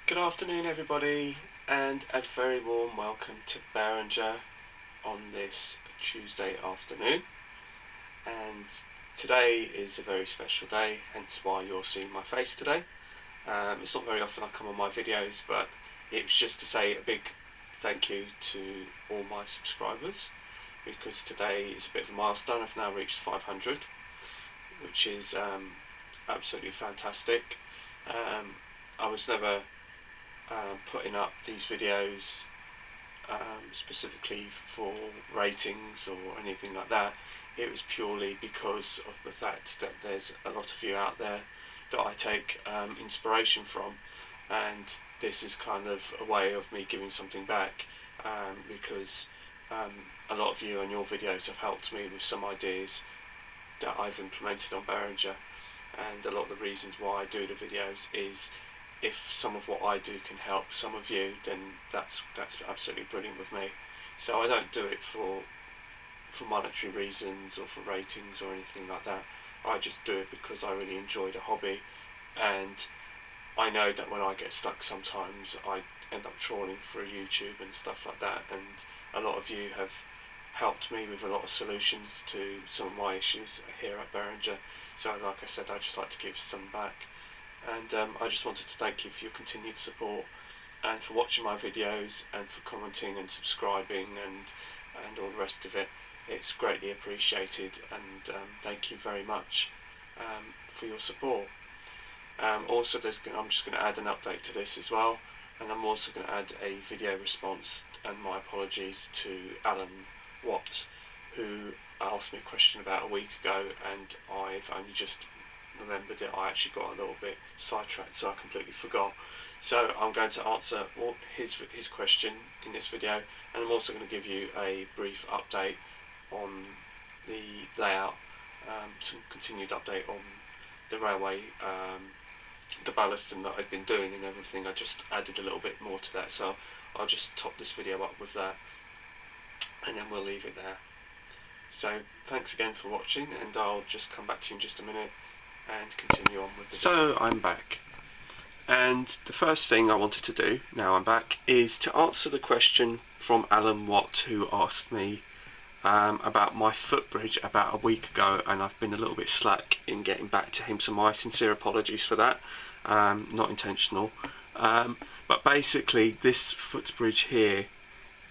Good afternoon everybody, and a very warm welcome to Behringer on this Tuesday afternoon. And today is a very special day, hence why you're seeing my face today. It's not very often I come on my videos, but it was just to say a big thank you to all my subscribers, because today is a bit of a milestone. I've now reached 500, which is absolutely fantastic. I was never putting up these videos specifically for ratings or anything like that. It was purely because of the fact that there's a lot of you out there that I take inspiration from, and this is kind of a way of me giving something back, because a lot of you and your videos have helped me with some ideas that I've implemented on Behringer, and a lot of the reasons why I do the videos is if some of what I do can help some of you, then that's absolutely brilliant with me. So I don't do it for monetary reasons or for ratings or anything like that. I just do it because I really enjoy the hobby, and I know that when I get stuck sometimes I end up trawling through YouTube and stuff like that, and a lot of you have helped me with a lot of solutions to some of my issues here at Behringer. So like I said, I just like to give some back. And I just wanted to thank you for your continued support, and for watching my videos, and for commenting and subscribing and all the rest of it. It's greatly appreciated, and thank you very much for your support. Also, I'm just going to add an update to this as well, and I'm also going to add a video response, and my apologies to Alan Watt, who asked me a question about a week ago, and I've only just remembered it. I actually got a little bit sidetracked, so I completely forgot. So I'm going to answer his question in this video, and I'm also going to give you a brief update on the layout, some continued update on the railway, the ballasting that I've been doing and everything. I just added a little bit more to that, so I'll just top this video up with that, and then we'll leave it there. So thanks again for watching, and I'll just come back to you in just a minute and continue on with the video. So I'm back, and the first thing I wanted to do, now I'm back, is to answer the question from Alan Watt, who asked me about my footbridge about a week ago, and I've been a little bit slack in getting back to him, so my sincere apologies for that. Not intentional, but basically this footbridge here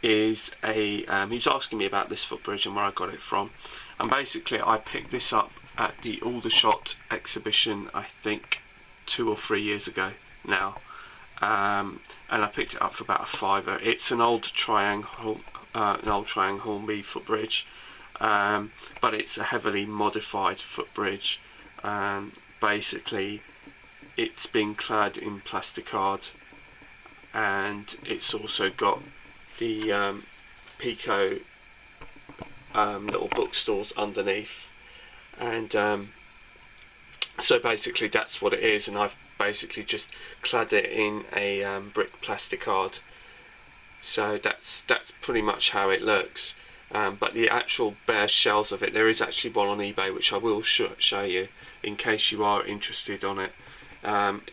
is a he was asking me about this footbridge and where I got it from, and basically I picked this up at the Aldershot exhibition, I think 2 or 3 years ago now, and I picked it up for about a £5. It's an old triangle Hornby footbridge, but it's a heavily modified footbridge. Basically it's been clad in plasticard, and it's also got the Pico little bookstores underneath, and so basically that's what it is, and I've basically just clad it in a brick plasticard. So that's pretty much how it looks, but the actual bare shells of it, there is actually one on eBay which I will show you in case you are interested on it.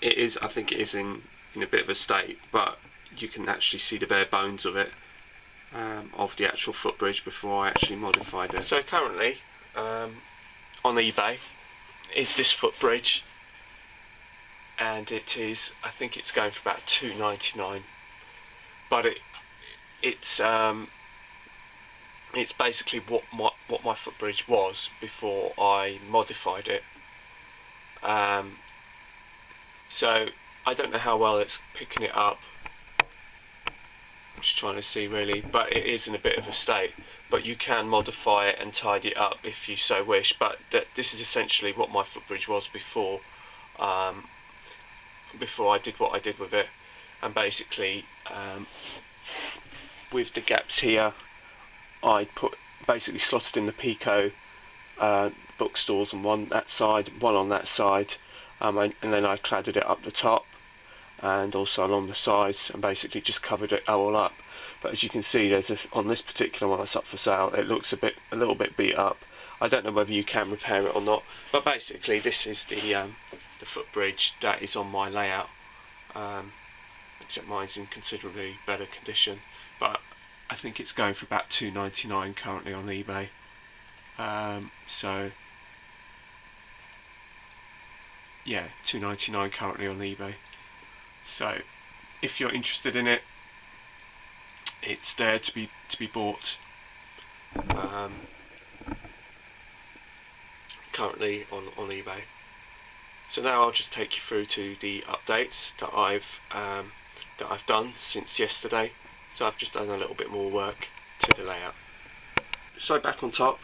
It is, I think it is in a bit of a state, but you can actually see the bare bones of it, of the actual footbridge before I actually modified it. So currently on eBay is this footbridge, and it is, I think it's going for about £2.99, but it's basically what my footbridge was before I modified it. So I don't know how well it's picking it up. I'm just trying to see really, but it is in a bit of a state, but you can modify it and tidy it up if you so wish. But this is essentially what my footbridge was before before I did what I did with it. And basically with the gaps here, I basically slotted in the Pico bookstores on one that side, one on that side, and then I cladded it up the top and also along the sides, and basically just covered it all up. But as you can see, there's on this particular one that's up for sale, it looks a little bit beat up. I don't know whether you can repair it or not, but basically this is the footbridge that is on my layout. except mine's in considerably better condition, but I think it's going for about £2.99 currently on eBay. So yeah, £2.99 currently on eBay. So if you're interested in it, it's there to be bought. Currently on eBay. So now I'll just take you through to the updates that I've done since yesterday. So I've just done a little bit more work to the layout. So back on top,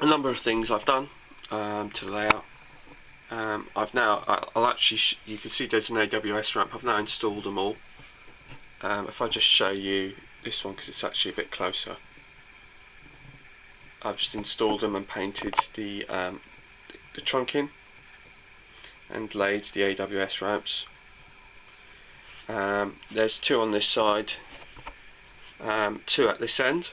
a number of things I've done to the layout. I'll actually, you can see there's an AWS ramp. I've now installed them all. If I just show you this one, because it's actually a bit closer. I've just installed them and painted the trunking and laid the AWS ramps. There's two on this side, two at this end,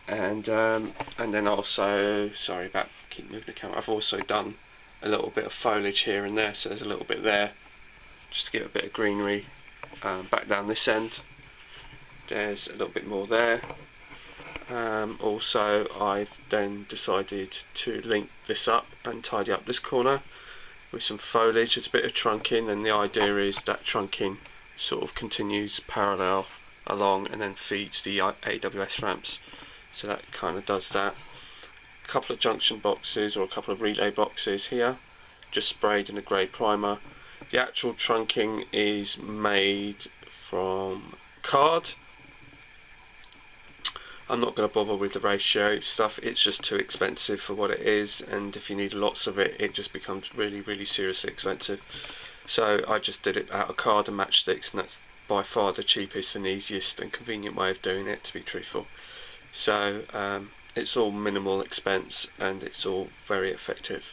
and then also, sorry about keep moving the camera, I've also done a little bit of foliage here and there, so there's a little bit there just to give it a bit of greenery. Back down this end there's a little bit more there. Also I've then decided to link this up and tidy up this corner with some foliage. There's a bit of trunking, and the idea is that trunking sort of continues parallel along and then feeds the AWS ramps, so that kind of does that. A couple of junction boxes, or a couple of relay boxes here, just sprayed in a grey primer. The actual trunking is made from card. I'm not going to bother with the ratio stuff, it's just too expensive for what it is, and if you need lots of it, it just becomes really seriously expensive. So I just did it out of card and matchsticks, and that's by far the cheapest and easiest and convenient way of doing it, to be truthful. So it's all minimal expense and it's all very effective.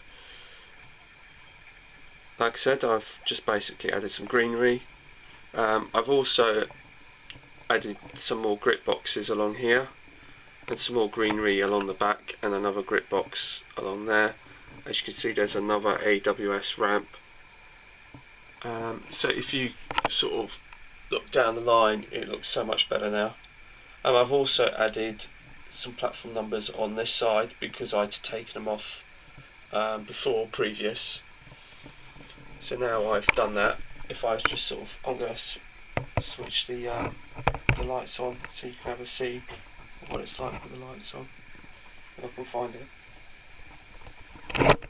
Like I said, I've just basically added some greenery. I've also added some more grit boxes along here, and some more greenery along the back, and another grit box along there. As you can see, there's another AWS ramp. So if you sort of look down the line, it looks so much better now. I've also added some platform numbers on this side because I'd taken them off before previous. So now I've done that. If I was just sort of, I'm going to switch the lights on so you can have a see what it's like with the lights on, if I can find it.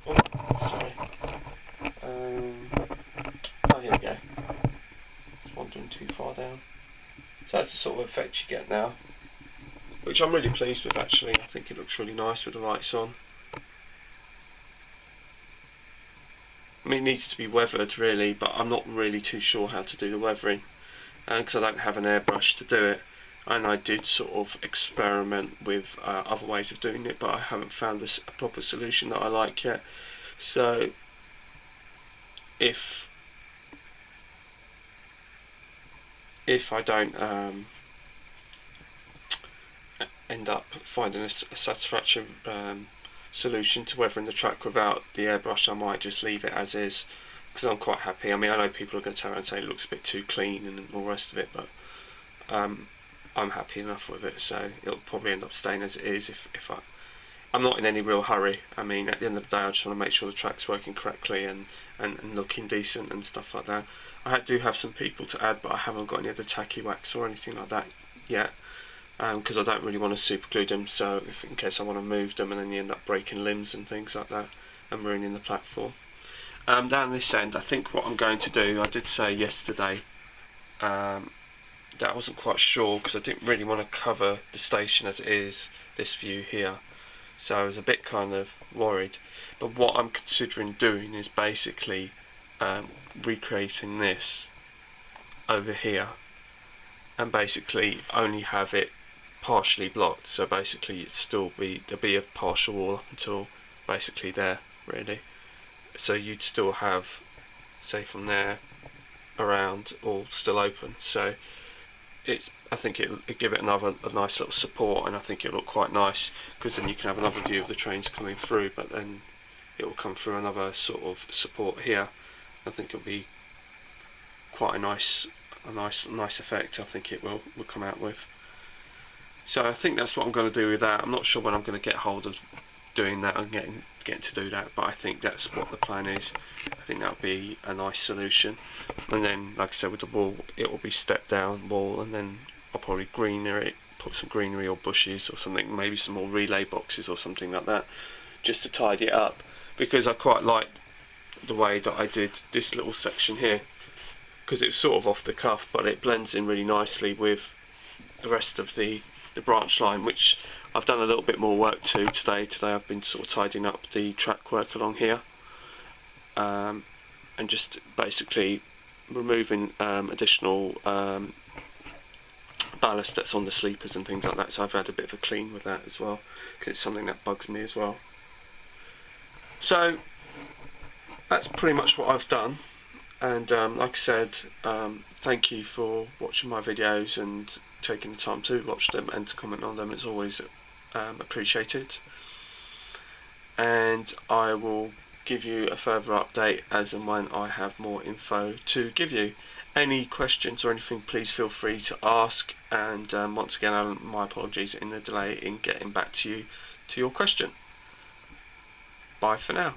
Oh, sorry. Oh, here we go. It's wandering too far down. So that's the sort of effect you get now, which I'm really pleased with actually. I think it looks really nice with the lights on. I mean, it needs to be weathered really, but I'm not really too sure how to do the weathering because I don't have an airbrush to do it, and I did sort of experiment with other ways of doing it, but I haven't found a proper solution that I like yet. So if I don't end up finding a satisfactory solution to weathering the track without the airbrush, I might just leave it as is, because I'm quite happy. I mean, I know people are going to turn around and say it looks a bit too clean and all the rest of it, but I'm happy enough with it, so it'll probably end up staying as it is. I'm not in any real hurry. I mean, at the end of the day, I just want to make sure the track's working correctly and looking decent and stuff like that. I do have some people to add, but I haven't got any other tacky wax or anything like that yet, because I don't really want to super glue them, so in case I want to move them and then you end up breaking limbs and things like that and ruining the platform. Down this end, I think what I'm going to do, I did say yesterday that I wasn't quite sure because I didn't really want to cover the station as it is, this view here, so I was a bit kind of worried. But what I'm considering doing is basically recreating this over here and basically only have it partially blocked, so basically there'll be a partial wall up until basically there really, so you'd still have, say, from there around all still open. So I think it'll give it a nice little support, and I think it'll look quite nice because then you can have another view of the trains coming through, but then it will come through another sort of support here, I think it'll be quite a nice effect. I think it will come out with. So I think that's what I'm going to do with that. I'm not sure when I'm going to get hold of doing that and getting to do that, but I think that's what the plan is. I think that'll be a nice solution. And then, like I said, with the wall, it will be step down wall, and then I'll probably put some greenery or bushes or something, maybe some more relay boxes or something like that, just to tidy it up, because I quite like the way that I did this little section here, because it's sort of off the cuff, but it blends in really nicely with the rest of the branch line, which I've done a little bit more work to today. Today I've been sort of tidying up the track work along here, and just basically removing additional ballast that's on the sleepers and things like that. So I've had a bit of a clean with that as well, because it's something that bugs me as well. So that's pretty much what I've done, and like I said, thank you for watching my videos and taking the time to watch them and to comment on them. It's always appreciated, and I will give you a further update as and when I have more info to give you. Any questions or anything, please feel free to ask, and once again, my apologies in the delay in getting back to you to your question. Bye for now.